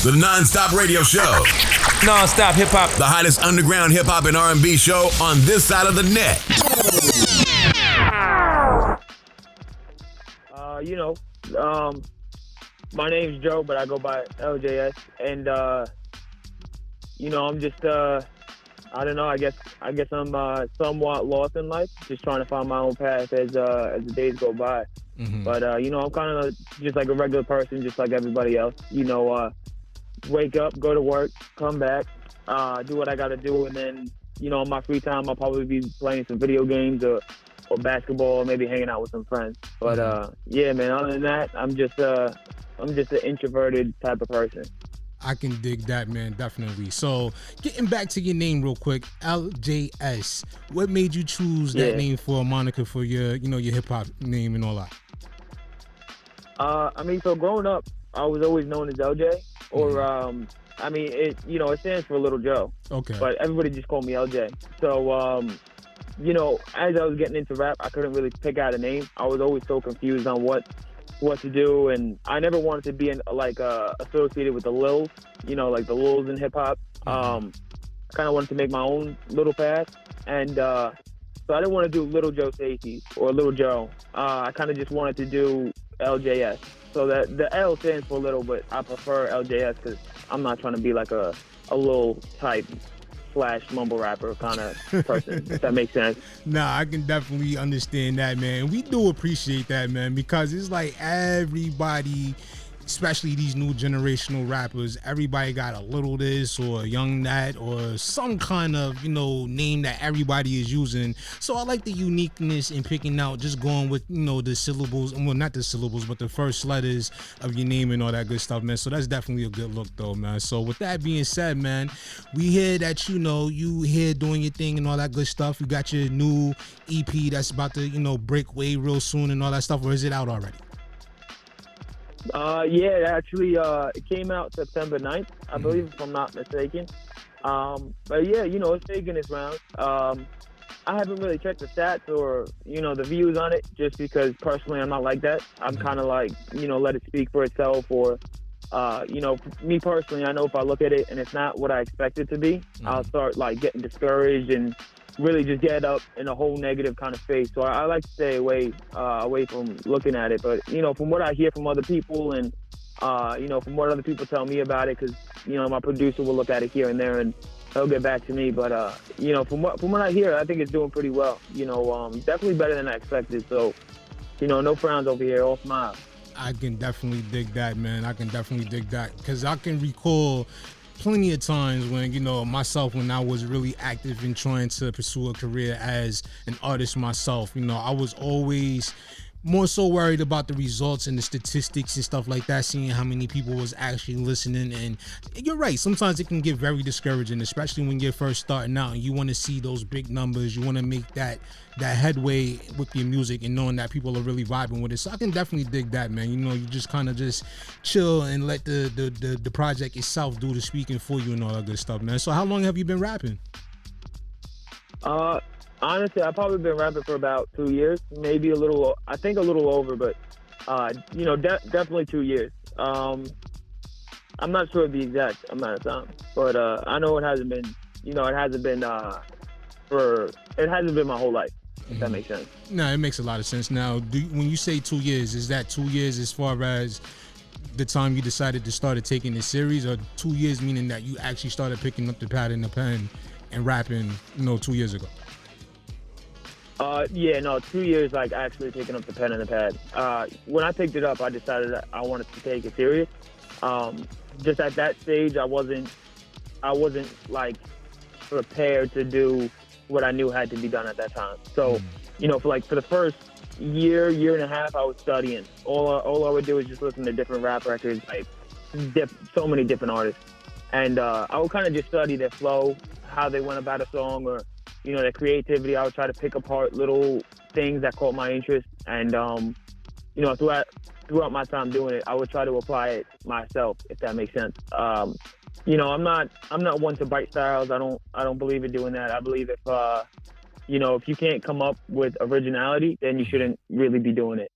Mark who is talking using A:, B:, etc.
A: The NonStop Radio Show.
B: Non-stop hip-hop.
A: The hottest underground hip-hop and R&B show on this side of the net.
C: My name's Joe, but I go by LJS. And, I'm just, I don't know, I guess I'm somewhat lost in life, just trying to find my own path as the days go by. Mm-hmm. But, I'm kind of just like a regular person, just like everybody else. Wake up, go to work, come back, do what I got to do. And then, in my free time, I'll probably be playing some video games or basketball, or maybe hanging out with some friends. But, yeah, man, other than that, I'm just an introverted type of person.
D: I can dig that, man, definitely. So, getting back to your name real quick, LJS. What made you choose that name for a moniker for your hip hop name and all that?
C: So growing up, I was always known as LJ, or it stands for Little Joe. Okay. But everybody just called me LJ. So, as I was getting into rap, I couldn't really pick out a name. I was always so confused on what to do, and I never wanted to be associated with the Lils, like the Lils in hip hop. I kind of wanted to make my own little path, and so I didn't want to do Little Joe Stacy or Little Joe. I kind of just wanted to do LJS. So that the L stands for little, but I prefer LJS because I'm not trying to be like a little type / mumble rapper kind of person, if that makes sense.
D: Nah, I can definitely understand that, man. We do appreciate that, man, because it's like everybody, especially these new generational rappers, everybody got a little this or a young that or some kind of, name that everybody is using. So I like the uniqueness in picking out, just going with, the syllables, well, not the syllables, but the first letters of your name and all that good stuff, man. So that's definitely a good look, though, man. So with that being said, man, we hear that, you here doing your thing and all that good stuff. You got your new EP that's about to, break way real soon and all that stuff, or is it out already?
C: Actually, it came out September 9th, I believe, if I'm not mistaken. But yeah, it's making its rounds. I haven't really checked the stats or, the views on it, just because personally I'm not like that. I'm kind of like, let it speak for itself, or, me personally, I know if I look at it and it's not what I expect it to be, I'll start like getting discouraged and really just get up in a whole negative kind of space. So I like to stay away from looking at it. But, from what I hear from other people and, from what other people tell me about it, because, my producer will look at it here and there and he'll get back to me. But, from what I hear, I think it's doing pretty well. Definitely better than I expected. So, no frowns over here, all smiles.
D: I can definitely dig that, man. I can definitely dig that, because I can recall plenty of times when, myself, when I was really active in trying to pursue a career as an artist myself, I was always more so worried about the results and the statistics and stuff like that, seeing how many people was actually listening. And you're right, sometimes it can get very discouraging, especially when you're first starting out and you want to see those big numbers. You want to make that headway with your music and knowing that people are really vibing with it. So I can definitely dig that, man. You just kind of just chill and let the project itself do the speaking for you and all that good stuff, man. So how long have you been rapping?
C: Honestly, I've probably been rapping for about 2 years, maybe a little over, but, definitely 2 years. I'm not sure of the exact amount of time, but I know it hasn't been my whole life, if that makes sense.
D: No, it makes a lot of sense. Now, when you say 2 years, is that 2 years as far as the time you decided to start taking this series, or 2 years meaning that you actually started picking up the pad and the pen and rapping, 2 years ago?
C: 2 years, like actually picking up the pen and the pad. When I picked it up, I decided that I wanted to take it serious. Just at that stage, I wasn't like prepared to do what I knew had to be done at that time. So, for the first year and a half, I was studying. All I would do is just listen to different rap records, like so many different artists. And I would kind of just study their flow, how they went about a song, or their creativity. I would try to pick apart little things that caught my interest, and throughout my time doing it, I would try to apply it myself, if that makes sense. I'm not one to bite styles. I don't believe in doing that. I believe if you can't come up with originality, then you shouldn't really be doing it.